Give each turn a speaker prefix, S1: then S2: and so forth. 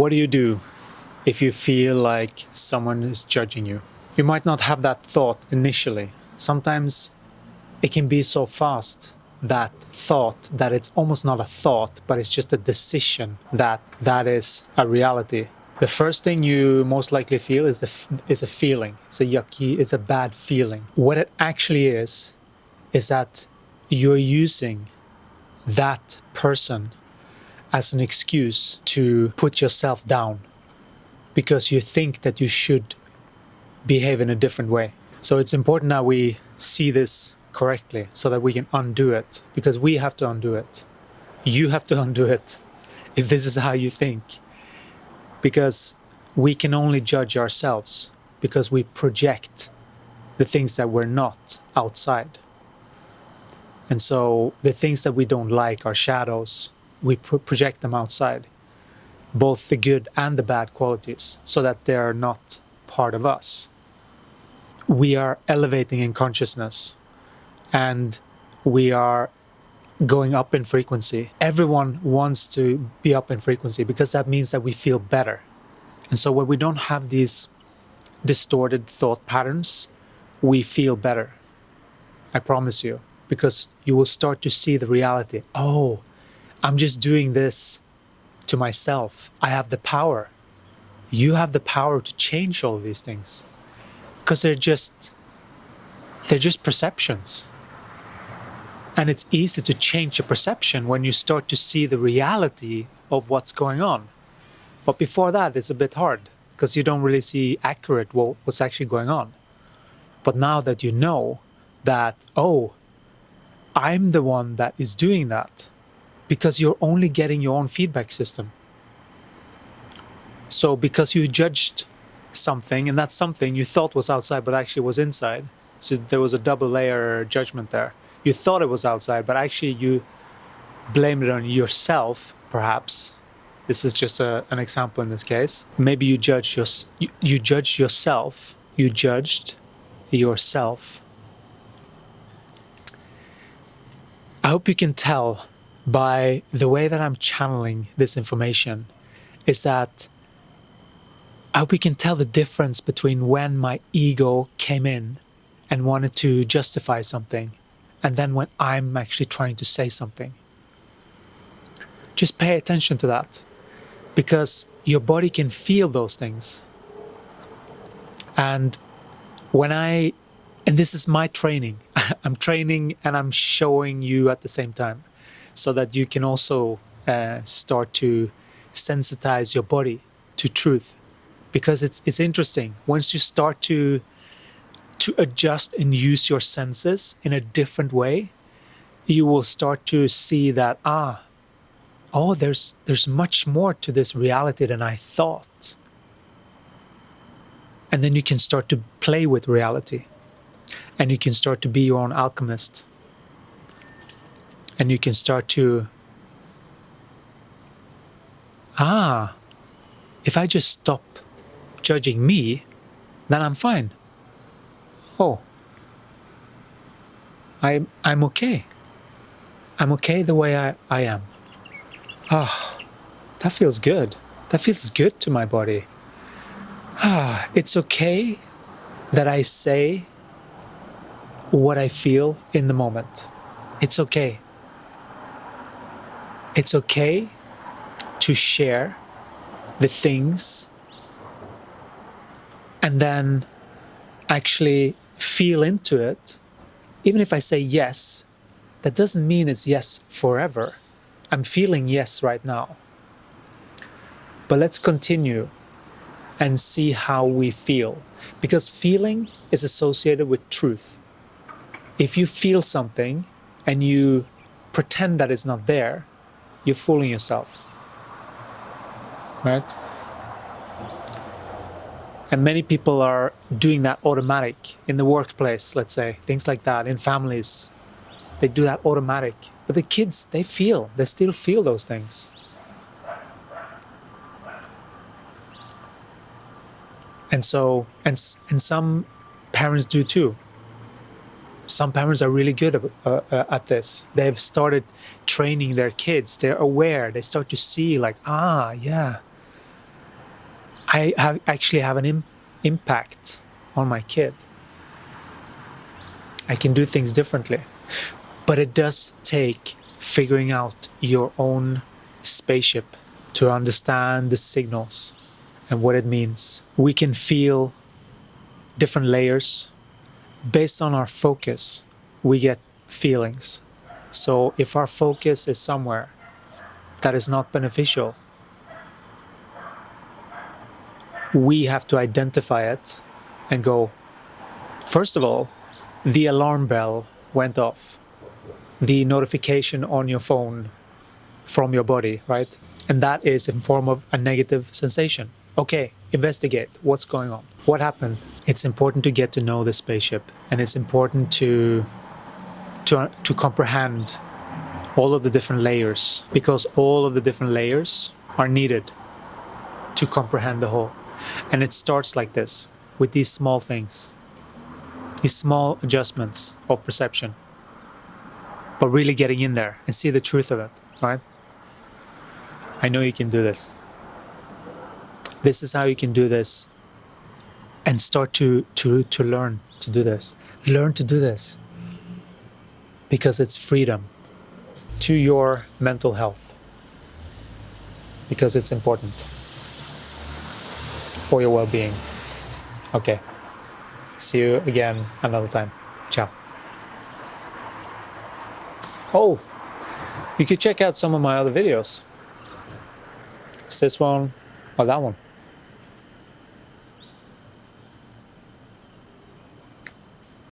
S1: What do you do if you feel like someone is judging you? You might not have that thought initially. Sometimes it can be so fast, that thought, that it's almost not a thought, but it's just a decision that is a reality. The first thing you most likely feel is a feeling. It's a yucky, it's a bad feeling. What it actually is that you're using that person as an excuse to put yourself down because you think that you should behave in a different way. So it's important that we see this correctly so that we can undo it, because we have to undo it. You have to undo it if this is how you think, because we can only judge ourselves because we project the things that we're not outside. And so the things that we don't like, our shadows, we project them outside, both the good and the bad qualities, so that they are not part of us. We are elevating in consciousness and we are going up in frequency. Everyone wants to be up in frequency because that means that we feel better. And so when we don't have these distorted thought patterns, we feel better. I promise you, because you will start to see the reality. Oh, I'm just doing this to myself. I have the power. You have the power to change all of these things, because they're just perceptions. And it's easy to change a perception when you start to see the reality of what's going on. But before that, it's a bit hard because you don't really see accurate what's actually going on. But now that you know that, oh, I'm the one that is doing that, because you're only getting your own feedback system. So because you judged something, and that something you thought was outside but actually was inside, so there was a double layer judgment there. You thought it was outside, but actually you blamed it on yourself, perhaps. This is just an example in this case. Maybe you judged yourself. You judged yourself. I hope you can tell by the way that I'm channeling this information is that I hope you can tell the difference between when my ego came in and wanted to justify something, and then when I'm actually trying to say something. Just pay attention to that, because your body can feel those things. And this is my training. I'm training and I'm showing you at the same time, so that you can also start to sensitize your body to truth. Because it's interesting. Once you start to adjust and use your senses in a different way, you will start to see that, there's much more to this reality than I thought. And then you can start to play with reality. And you can start to be your own alchemist. And you can start to, if I just stop judging me, then I'm fine. Oh, I'm okay. I'm okay the way I am. That feels good. That feels good to my body. It's okay that I say what I feel in the moment. It's okay. It's okay to share the things and then actually feel into it. Even if I say yes, that doesn't mean it's yes forever. I'm feeling yes right now. But let's continue and see how we feel. Because feeling is associated with truth. If you feel something and you pretend that it's not there, you're fooling yourself. Right? And many people are doing that automatic in the workplace, let's say, things like that, in families. They do that automatic. But the kids, they still feel those things. And so, and some parents do too. Some parents are really good at this. They've started training their kids. They're aware. They start to see like, yeah, actually have an impact on my kid. I can do things differently. But it does take figuring out your own spaceship to understand the signals and what it means. We can feel different layers. Based on our focus, we get feelings. So if our focus is somewhere that is not beneficial, we have to identify it and go, first of all, the alarm bell went off. The notification on your phone from your body, right? And that is in form of a negative sensation. Okay, investigate what's going on. What happened? It's important to get to know the spaceship, and it's important to comprehend all of the different layers, because all of the different layers are needed to comprehend the whole. And it starts like this, with these small things, these small adjustments of perception, but really getting in there and see the truth of it, right? I know you can do this. This is how you can do this and start to learn to do this. Learn to do this because it's freedom to your mental health, because it's important for your well-being. Okay. See you again another time. Ciao. Oh, you could check out some of my other videos. It's this one or that one.